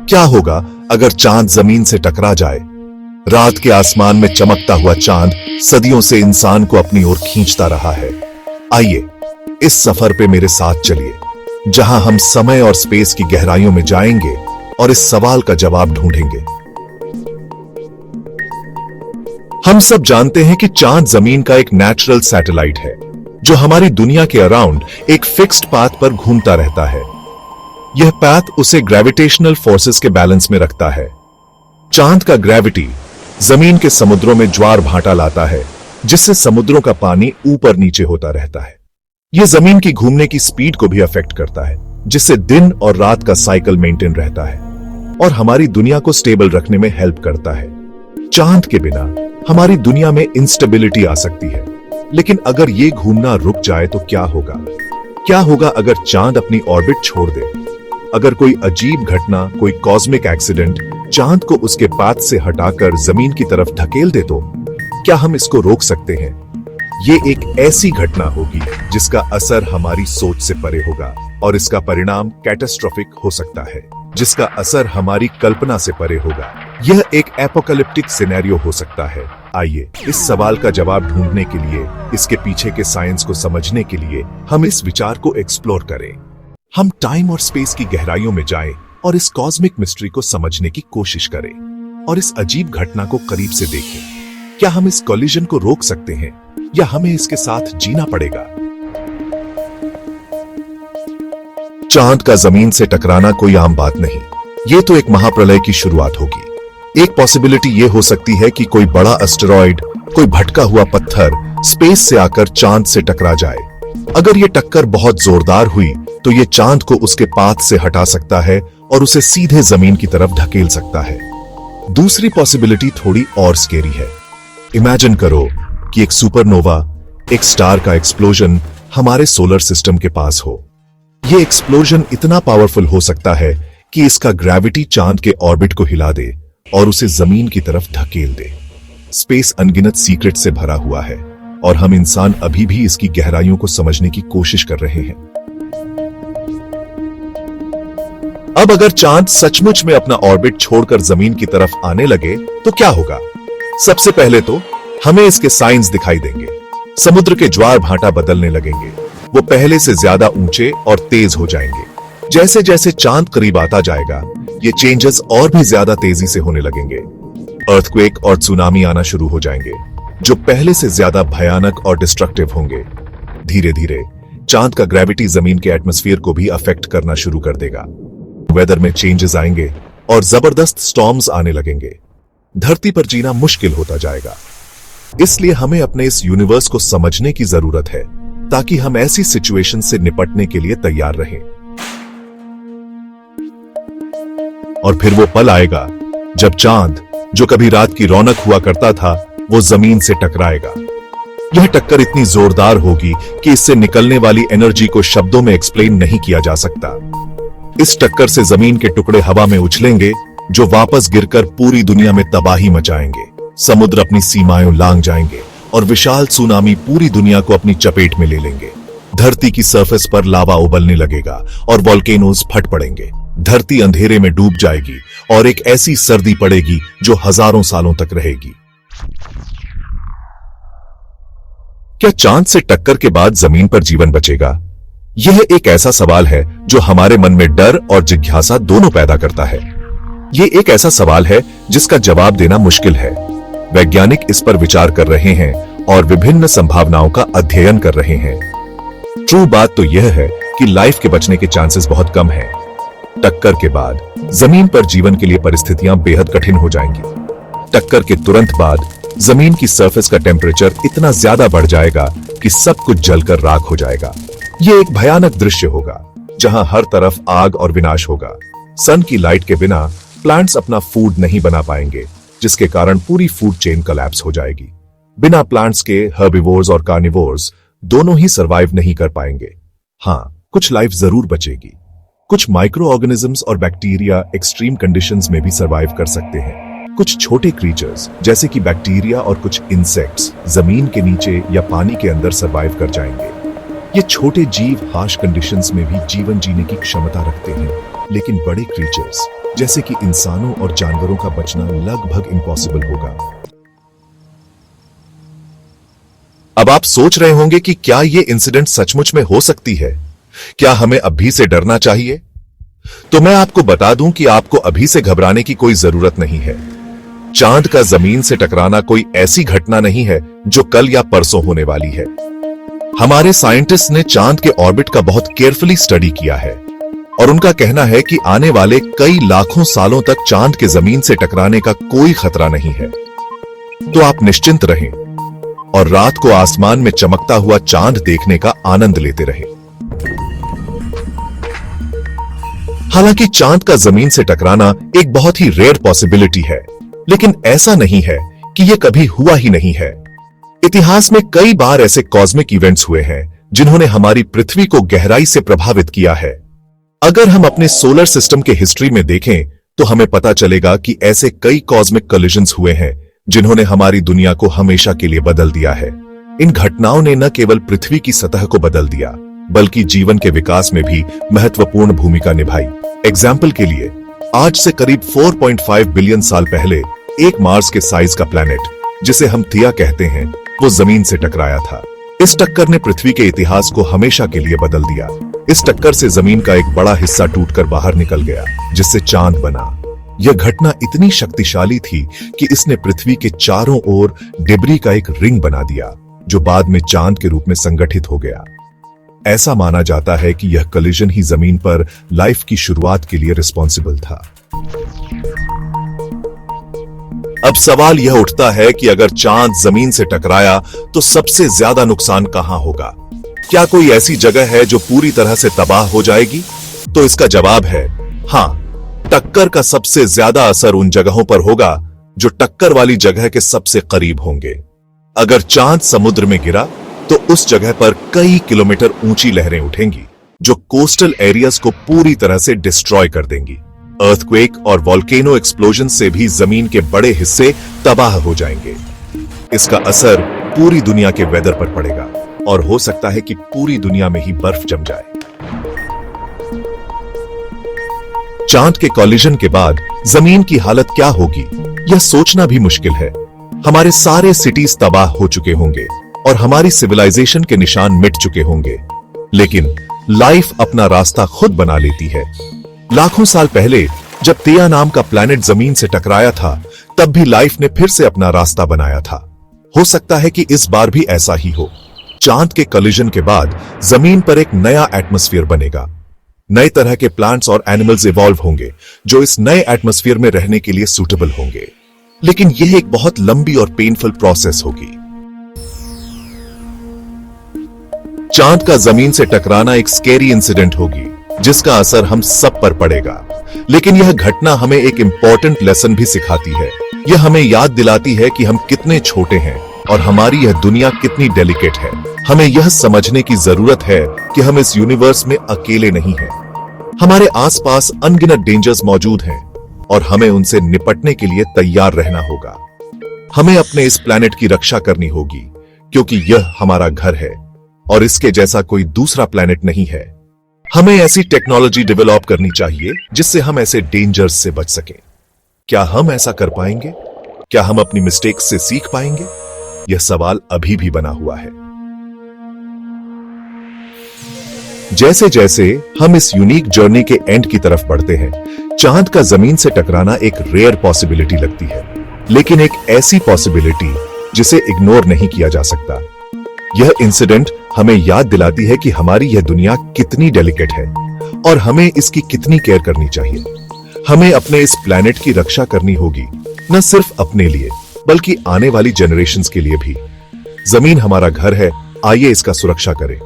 क्या होगा अगर चांद जमीन से टकरा जाए? रात के आसमान में चमकता हुआ चांद सदियों से इंसान को अपनी ओर खींचता रहा है। आइए इस सफर पे मेरे साथ चलिए, जहां हम समय और स्पेस की गहराइयों में जाएंगे और इस सवाल का जवाब ढूंढेंगे। हम सब जानते हैं कि चांद जमीन का एक नेचुरल सैटेलाइट है, जो हमारी दुनिया के अराउंड एक फिक्स्ड पाथ पर घूमता रहता है। यह पाथ उसे ग्रेविटेशनल फोर्सेस के बैलेंस में रखता है। चांद का ग्रेविटी जमीन के समुद्रों में ज्वार भाटा लाता है, जिससे समुद्रों का पानी ऊपर नीचे होता रहता है। यह जमीन की घूमने की स्पीड को भी अफेक्ट करता है, जिससे दिन और रात का साइकिल मेंटेन रहता है और हमारी दुनिया को स्टेबल रखने में हेल्प करता है। चांद के बिना हमारी दुनिया में इंस्टेबिलिटी आ सकती है, लेकिन अगर ये घूमना रुक जाए तो क्या होगा? क्या होगा अगर चांद अपनी ऑर्बिट छोड़ दे? अगर कोई अजीब घटना, कोई कॉस्मिक एक्सीडेंट चांद को उसके पाथ से हटाकर जमीन की तरफ धकेल दे तो क्या हम इसको रोक सकते हैं? ये एक ऐसी घटना होगी जिसका असर हमारी सोच से परे होगा और इसका परिणाम कैटास्ट्रोफिक हो सकता है, जिसका असर हमारी कल्पना से परे होगा। यह एक एपोकलिप्टिक सिनेरियो हो सकता है। आइए इस सवाल का जवाब ढूंढने के लिए, इसके पीछे के साइंस को समझने के लिए हम इस विचार को एक्सप्लोर करें। हम टाइम और स्पेस की गहराइयों में जाएं और इस कॉस्मिक मिस्ट्री को समझने की कोशिश करें और इस अजीब घटना को करीब से देखें। क्या हम इस कोलिजन को रोक सकते हैं या हमें इसके साथ जीना पड़ेगा? चांद का जमीन से टकराना कोई आम बात नहीं। ये तो एक महाप्रलय की शुरुआत होगी। एक पॉसिबिलिटी ये हो सकती है कि कोई बड़ा एस्टेरॉइड, कोई भटका हुआ पत्थर स्पेस से आकर चांद से टकरा जाए। अगर ये टक्कर बहुत जोरदार हुई तो ये चांद को उसके पाथ से हटा सकता है और उसे सीधे जमीन की तरफ धकेल सकता है। दूसरी पॉसिबिलिटी थोड़ी और स्केरी है। इमेजिन करो कि एक सुपरनोवा, एक स्टार का एक्सप्लोजन हमारे सोलर सिस्टम के पास हो। यह एक्सप्लोजन इतना पावरफुल हो सकता है कि इसका ग्रेविटी चांद के ऑर्बिट को हिला दे और उसे जमीन की तरफ धकेल दे। स्पेस अनगिनत सीक्रेट से भरा हुआ है और हम इंसान अभी भी इसकी गहराइयों को समझने की कोशिश कर रहे हैं। अब अगर चांद सचमुच में अपना ऑर्बिट छोड़कर जमीन की तरफ आने लगे तो क्या होगा? सबसे पहले तो हमें इसके साइंस दिखाई देंगे। समुद्र के ज्वार भाटा बदलने लगेंगे। वो पहले से ज्यादा ऊंचे और तेज हो जाएंगे। जैसे जैसे चांद करीब आता जाएगा, ये चेंजेस और भी ज्यादा तेजी से होने लगेंगे। अर्थक्वेक और सुनामी आना शुरू हो जाएंगे, जो पहले से ज्यादा भयानक और डिस्ट्रक्टिव होंगे। धीरे धीरे चांद का ग्रेविटी जमीन के एटमॉस्फेयर को भी अफेक्ट करना शुरू कर देगा। वेदर में चेंजेस आएंगे और जबरदस्त स्टॉर्म्स आने लगेंगे। धरती पर जीना मुश्किल होता जाएगा। इसलिए हमें अपने इस यूनिवर्स को समझने की जरूरत है, ताकि हम ऐसी सिचुएशन से निपटने के लिए तैयार रहें। और फिर वो पल आएगा जब चांद, जो कभी रात की रौनक हुआ करता था, वो जमीन से टकराएगा। यह टक्कर इतनी जोरदार होगी कि इससे निकलने वाली एनर्जी को शब्दों में एक्सप्लेन नहीं किया जा सकता। इस टक्कर से जमीन के टुकड़े हवा में उछलेंगे, जो वापस गिरकर पूरी दुनिया में तबाही मचाएंगे। समुद्र अपनी सीमाएं लांघ जाएंगे और विशाल सुनामी पूरी दुनिया को अपनी चपेट में ले लेंगे। धरती की सरफेस पर लावा उबलने लगेगा और वोल्केनोज फट पड़ेंगे। धरती अंधेरे में डूब जाएगी और एक ऐसी सर्दी पड़ेगी जो हजारों सालों तक रहेगी। क्या चांद से टक्कर के बाद जमीन पर जीवन बचेगा? यह एक ऐसा सवाल है जो हमारे मन में डर और जिज्ञासा दोनों पैदा करता है। यह एक ऐसा सवाल है जिसका जवाब देना मुश्किल है। वैज्ञानिक इस पर विचार कर रहे हैं और विभिन्न संभावनाओं का अध्ययन कर रहे हैं। ट्रू बात तो यह है कि लाइफ के बचने के चांसेस बहुत कम हैं। टक्कर के बाद जमीन पर जीवन के लिए परिस्थितियां बेहद कठिन हो जाएंगी। टक्कर के तुरंत बाद जमीन की सरफेस का टेम्परेचर इतना ज्यादा बढ़ जाएगा कि सब कुछ जलकर राख हो जाएगा। यह एक भयानक दृश्य होगा, जहां हर तरफ आग और विनाश होगा। सन की लाइट के बिना प्लांट्स अपना फूड नहीं बना पाएंगे, जिसके कारण पूरी फूड चेन कोलैप्स हो जाएगी। बिना प्लांट्स के हर्बिवोर्स और कार्निवोर्स दोनों ही सरवाइव नहीं कर पाएंगे। हाँ, कुछ लाइफ जरूर बचेगी। कुछ माइक्रो ऑर्गेनिजम्स और बैक्टीरिया एक्सट्रीम कंडीशंस में भी सरवाइव कर सकते हैं। कुछ छोटे क्रीचर्स जैसे कि बैक्टीरिया और कुछ इंसेक्ट्स जमीन के नीचे या पानी के अंदर सरवाइव कर जाएंगे। ये छोटे जीव हार्श कंडीशंस में भी जीवन जीने की क्षमता रखते हैं, लेकिन बड़े क्रीचर्स जैसे कि इंसानों और जानवरों का बचना लगभग इम्पॉसिबल होगा। अब आप सोच रहे होंगे कि क्या यह इंसिडेंट सचमुच में हो सकती है? क्या हमें अभी से डरना चाहिए? तो मैं आपको बता दूं कि आपको अभी से घबराने की कोई जरूरत नहीं है। चांद का जमीन से टकराना कोई ऐसी घटना नहीं है जो कल या परसों होने वाली है। हमारे साइंटिस्ट ने चांद के ऑर्बिट का बहुत केयरफुली स्टडी किया है और उनका कहना है कि आने वाले कई लाखों सालों तक चांद के जमीन से टकराने का कोई खतरा नहीं है। तो आप निश्चिंत रहें और रात को आसमान में चमकता हुआ चांद देखने का आनंद लेते रहें। हालांकि चांद का जमीन से टकराना एक बहुत ही रेयर पॉसिबिलिटी है, लेकिन ऐसा नहीं है कि यह कभी हुआ ही नहीं है। इतिहास में कई बार ऐसे कॉस्मिक इवेंट्स हुए हैं जिन्होंने हमारी पृथ्वी को गहराई से प्रभावित किया है। अगर हम अपने सोलर सिस्टम के हिस्ट्री में देखें तो हमें पता चलेगा कि ऐसे कई कॉस्मिक कोलिजन्स हुए हैं जिन्होंने हमारी दुनिया को हमेशा के लिए बदल दिया है। इन घटनाओं ने न केवल पृथ्वी की सतह को बदल दिया, बल्कि जीवन के विकास में भी महत्वपूर्ण भूमिका निभाई। एग्जाम्पल के लिए, आज से करीब 4.5 बिलियन साल पहले एक मार्स के साइज का प्लैनेट, जिसे हम थिया कहते हैं, वो जमीन से टकराया था। इस टक्कर ने पृथ्वी के इतिहास को हमेशा के लिए बदल दिया। इस टक्कर से जमीन का एक बड़ा हिस्सा टूटकर बाहर निकल गया, जिससे चांद बना। यह घटना इतनी शक्तिशाली थी कि इसने पृथ्वी के चारों ओर डिब्री का एक रिंग बना दिया, जो बाद में चांद के रूप में संगठित हो गया। ऐसा माना जाता है कि यह कोलिजन ही जमीन पर लाइफ की शुरुआत के लिए रिस्पॉन्सिबल था। अब सवाल यह उठता है कि अगर चांद जमीन से टकराया तो सबसे ज्यादा नुकसान कहां होगा? क्या कोई ऐसी जगह है जो पूरी तरह से तबाह हो जाएगी? तो इसका जवाब है हां। टक्कर का सबसे ज्यादा असर उन जगहों पर होगा जो टक्कर वाली जगह के सबसे करीब होंगे। अगर चांद समुद्र में गिरा तो उस जगह पर कई किलोमीटर ऊंची लहरें उठेंगी, जो कोस्टल एरियाज को पूरी तरह से डिस्ट्रॉय कर देंगी। अर्थक्वेक और वोल्केनो एक्सप्लोजन से भी जमीन के बड़े हिस्से तबाह हो जाएंगे। इसका असर पूरी दुनिया के वेदर पर पड़ेगा और हो सकता है कि पूरी दुनिया में ही बर्फ जम जाए। चांद के कोलिजन के बाद जमीन की हालत क्या होगी, यह सोचना भी मुश्किल है। हमारे सारे सिटीज तबाह हो चुके होंगे और हमारी सिविलाइजेशन के निशान मिट चुके होंगे, लेकिन लाइफ अपना रास्ता खुद बना लेती है। लाखों साल पहले जब थिया नाम का प्लैनेट जमीन से टकराया था, तब भी लाइफ ने फिर से अपना रास्ता बनाया था। हो सकता है कि इस बार भी ऐसा ही हो। चांद के कोलिजन के बाद जमीन पर एक नया एटमॉस्फेयर बनेगा। नए तरह के प्लांट्स और एनिमल्स इवॉल्व होंगे जो इस नए एटमॉस्फेयर में रहने के लिए सूटेबल होंगे, लेकिन यह एक बहुत लंबी और पेनफुल प्रोसेस होगी। चांद का जमीन से टकराना एक स्केरी इंसिडेंट होगी जिसका असर हम सब पर पड़ेगा, लेकिन यह घटना हमें एक इंपॉर्टेंट लेसन भी सिखाती है। यह हमें याद दिलाती है कि हम कितने छोटे हैं और हमारी यह दुनिया कितनी डेलिकेट है। हमें यह समझने की जरूरत है कि हम इस यूनिवर्स में अकेले नहीं हैं। हमारे आसपास अनगिनत डेंजर्स मौजूद हैं और हमें उनसे निपटने के लिए तैयार रहना होगा। हमें अपने इस प्लैनेट की रक्षा करनी होगी, क्योंकि यह हमारा घर है और इसके जैसा कोई दूसरा प्लैनेट नहीं है। हमें ऐसी टेक्नोलॉजी डेवलप करनी चाहिए जिससे हम ऐसे डेंजर्स से बच सकें। क्या हम ऐसा कर पाएंगे? क्या हम अपनी मिस्टेक्स से सीख पाएंगे? यह सवाल अभी भी बना हुआ है। जैसे जैसे हम इस यूनिक जर्नी के एंड की तरफ बढ़ते हैं, चांद का जमीन से टकराना एक रेयर पॉसिबिलिटी लगती है, लेकिन एक ऐसी पॉसिबिलिटी जिसे इग्नोर नहीं किया जा सकता। यह इंसिडेंट हमें याद दिलाती है कि हमारी यह दुनिया कितनी डेलिकेट है और हमें इसकी कितनी केयर करनी चाहिए। हमें अपने इस प्लैनेट की रक्षा करनी होगी, न सिर्फ अपने लिए बल्कि आने वाली जनरेशंस के लिए भी। जमीन हमारा घर है, आइए इसका सुरक्षा करें।